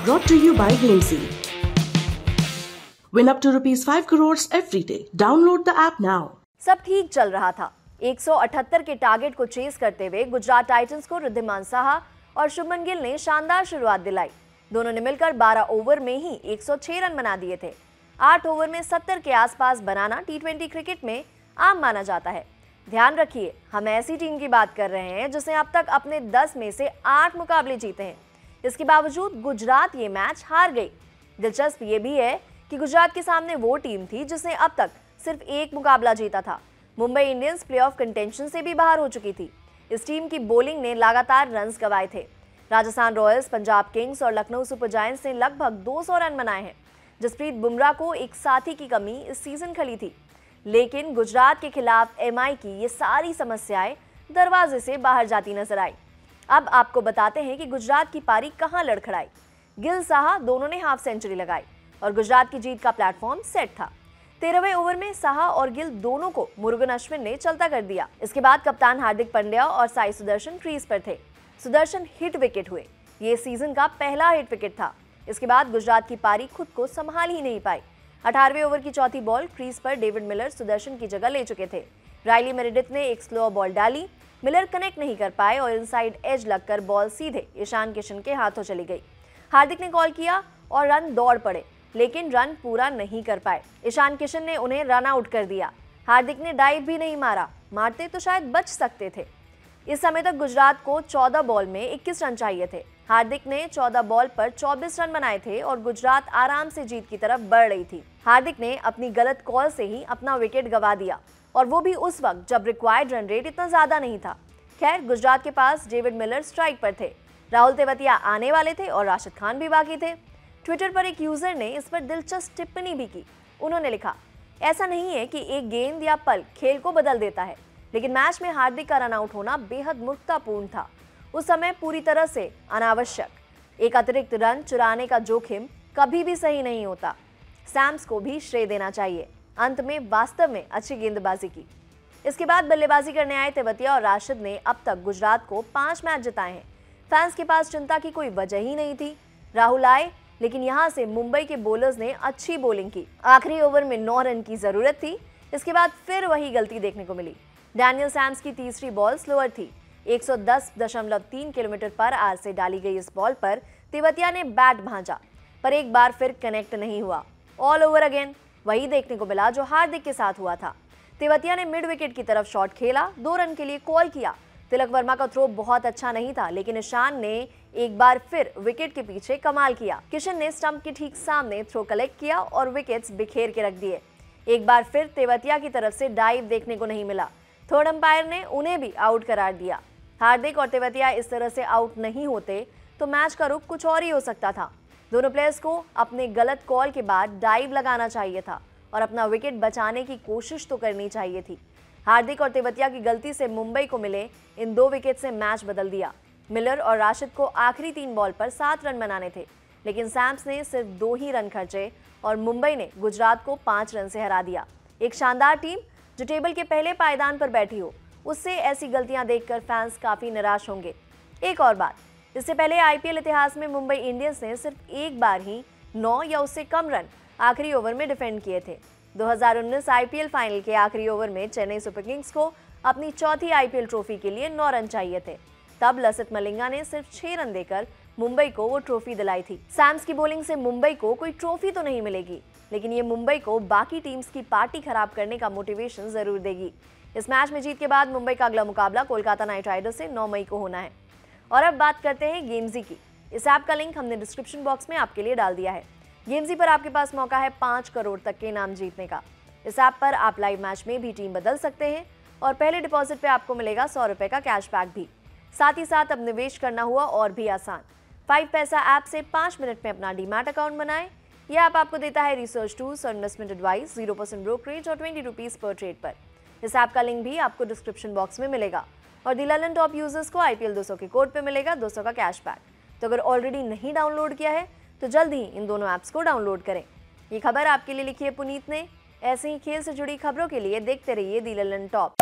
Brought to you by Gamesy. Win up to ₹5 crores every day. Download the app now. सब ठीक चल रहा था। 178 के टारगेट को चेस करते हुए गुजरात टाइटंस को रिद्धिमान साहा और शुभमन गिल ने शानदार शुरुआत दिलाई। दोनों ने मिलकर 12 ओवर में ही 106 रन बना दिए थे। 8 ओवर में 70 के आसपास बनाना टी20 क्रिकेट में आम माना जाता है। ध्यान रखिए, हम ऐसी टीम की बात कर रहे हैं जिसने अब तक अपने 10 में से 8 मुकाबले जीते हैं। इसके बावजूद गुजरात ये मैच हार गई। दिलचस्प ये भी है कि गुजरात के सामने वो टीम थी जिसने अब तक सिर्फ एक मुकाबला जीता था। मुंबई इंडियंस प्लेऑफ कंटेंशन से भी बाहर हो चुकी थी। इस टीम की बॉलिंग ने लगातार रन्स गंवाए थे। राजस्थान रॉयल्स, पंजाब किंग्स और लखनऊ सुपर जायंट्स ने लगभग 200 रन बनाए हैं। जसप्रीत बुमराह को एक साथी की कमी इस सीजन खली थी, लेकिन गुजरात के खिलाफ एमआई की ये सारी समस्याएं दरवाजे से बाहर जाती नजर आई। अब आपको बताते हैं कि गुजरात की पारी कहां लड़खड़ाई। गिल साहा दोनों ने हाफ सेंचुरी लगाई और गुजरात की जीत का प्लेटफॉर्म सेट था। 13वें ओवर में साहा और गिल दोनों को मुरुगन अश्विन ने चलता कर दिया। इसके बाद कप्तान हार्दिक पांड्या और साई सुदर्शन क्रीज पर थे। सुदर्शन हिट विकेट हुए। ये सीजन का पहला हिट विकेट था। इसके बाद गुजरात की पारी खुद को संभाल ही नहीं पाई। 18वें ओवर की चौथी बॉल क्रीज पर डेविड मिलर सुदर्शन की जगह ले चुके थे। राइली मेरेडिथ ने एक स्लो बॉल डाली। मिलर कनेक्ट नहीं कर पाए और इनसाइड एज लगकर बॉल सीधे ईशान किशन के हाथों चली गई। हार्दिक ने कॉल किया और रन दौड़ पड़े, लेकिन रन पूरा नहीं कर पाए। ईशान किशन ने उन्हें रन आउट कर दिया। हार्दिक ने डाइव भी नहीं मारा, मारते तो शायद बच सकते थे। इस समय तक गुजरात को 14 बॉल में 21 रन चाहिए थे। हार्दिक ने 14 बॉल पर 24 रन बनाए थे और गुजरात आराम से जीत की तरफ बढ़ रही थी। हार्दिक ने अपनी गलत कॉल से ही अपना विकेट गंवा दिया, और वो भी उस वक्त जब रिक्वायर्ड रन रेट इतना ज्यादा नहीं था। खैर, गुजरात के पास डेविड मिलर स्ट्राइक पर थे, राहुल तेवतिया आने वाले थे और राशिद खान भी बाकी थे। ट्विटर पर एक यूजर ने इस पर दिलचस्प टिप्पणी भी की। उन्होंने लिखा, ऐसा नहीं है कि एक गेंद या पल खेल को बदल देता है, लेकिन मैच में हार्दिक का रन आउट होना बेहद मूर्खतापूर्ण था। उस समय पूरी तरह से अनावश्यक एक अतिरिक्त रन चुराने का जोखिम कभी भी सही नहीं होता। सैम्स को भी श्रेय देना चाहिए, अंत में वास्तव में अच्छी गेंदबाजी की। इसके बाद बल्लेबाजी करने आए तेवतिया और राशिद ने अब तक गुजरात को 5 मैच जिताए हैं। फैंस के पास चिंता की कोई वजह ही नहीं थी। राहुल आए, लेकिन यहां से मुंबई के बॉलर्स ने अच्छी बॉलिंग की। आखिरी ओवर में 9 रन की जरूरत थी। इसके बाद फिर वही गलती देखने को मिली। डैनियल सैम्स की तीसरी बॉल स्लोअर थी। 110.3 किलोमीटर पर आवर से डाली गई इस बॉल पर तेवतिया ने बैट भांजा, पर एक बार फिर कनेक्ट नहीं हुआ। ऑल ओवर अगेन वही देखने को मिला जो हार्दिक के साथ हुआ था। तेवतिया ने मिड विकेट की तरफ शॉट खेला, 2 रन के लिए कॉल किया। तिलक वर्मा का थ्रो बहुत अच्छा नहीं था, लेकिन ईशान ने एक बार फिर विकेट के पीछे कमाल किया। किशन ने स्टंप के ठीक सामने थ्रो कलेक्ट किया और विकेट्स बिखेर के रख दिए। एक बार फिर तेवतिया की तरफ से डाइव देखने को नहीं मिला। थर्ड अंपायर ने उन्हें भी आउट करार दिया। हार्दिक और तेवतिया इस तरह से आउट नहीं होते तो मैच का रुख कुछ और ही हो सकता था। दोनों प्लेयर्स को अपने गलत कॉल के बाद डाइव लगाना चाहिए था और अपना विकेट बचाने की कोशिश तो करनी चाहिए थी। हार्दिक और तेवतिया की गलती से मुंबई को मिले इन 2 विकेट से मैच बदल दिया। मिलर और राशिद को आखिरी 3 बॉल पर 7 रन बनाने थे, लेकिन सैम्स ने सिर्फ 2 ही रन खर्चे और मुंबई ने गुजरात को 5 रन से हरा दिया। एक शानदार टीम जो टेबल के पहले पायदान पर बैठी हो, उससे ऐसी गलतियां देखकर फैंस काफी निराश होंगे। एक और बात, इससे पहले आईपीएल इतिहास में मुंबई इंडियंस ने सिर्फ एक बार ही 9 या उससे कम रन आखिरी ओवर में डिफेंड किए थे। 2019 आईपीएल फाइनल के आखिरी ओवर में चेन्नई सुपर किंग्स को अपनी चौथी आईपीएल ट्रॉफी के लिए 9 रन चाहिए थे। तब लसित मलिंगा ने सिर्फ 6 रन देकर मुंबई को वो ट्रॉफी दिलाई थी। सैम्स की बॉलिंग से मुंबई को कोई ट्रॉफी तो नहीं मिलेगी, लेकिन ये मुंबई को बाकी टीम्स की पार्टी खराब करने का मोटिवेशन जरूर देगी। इस मैच में जीत के बाद मुंबई का अगला मुकाबला कोलकाता नाइट राइडर्स से 9 मई को होना है। और अब बात करते हैं गेमजी की। इस ऐप का लिंक हमने डिस्क्रिप्शन बॉक्स में आपके लिए डाल दिया है। गेमजी पर आपके पास मौका है 5 करोड़ तक के इनाम जीतने का। इस ऐप पर आप लाइव मैच में भी टीम बदल सकते हैं और पहले डिपॉजिट पे आपको मिलेगा 100 रुपए का कैशबैक भी। साथ ही साथ अब निवेश करना हुआ और भी आसान। 5 पैसा ऐप से 5 मिनट में अपना डीमैट अकाउंट बनाएं। यह ऐप आपको देता है रिसर्च टूल्स और इन्वेस्टमेंट एडवाइस 0% ब्रोकरेज और 20 रुपीज पर ट्रेड पर। इस ऐप का लिंक भी आपको डिस्क्रिप्शन बॉक्स में मिलेगा। और दी ललन टॉप यूजर्स को IPL 200 के कोड पे मिलेगा 200 का कैशबैक। तो अगर ऑलरेडी नहीं डाउनलोड किया है तो जल्द ही इन दोनों ऐप्स को डाउनलोड करें। ये खबर आपके लिए लिखी है पुनीत ने। ऐसे ही खेल से जुड़ी खबरों के लिए देखते रहिए दी ललन टॉप।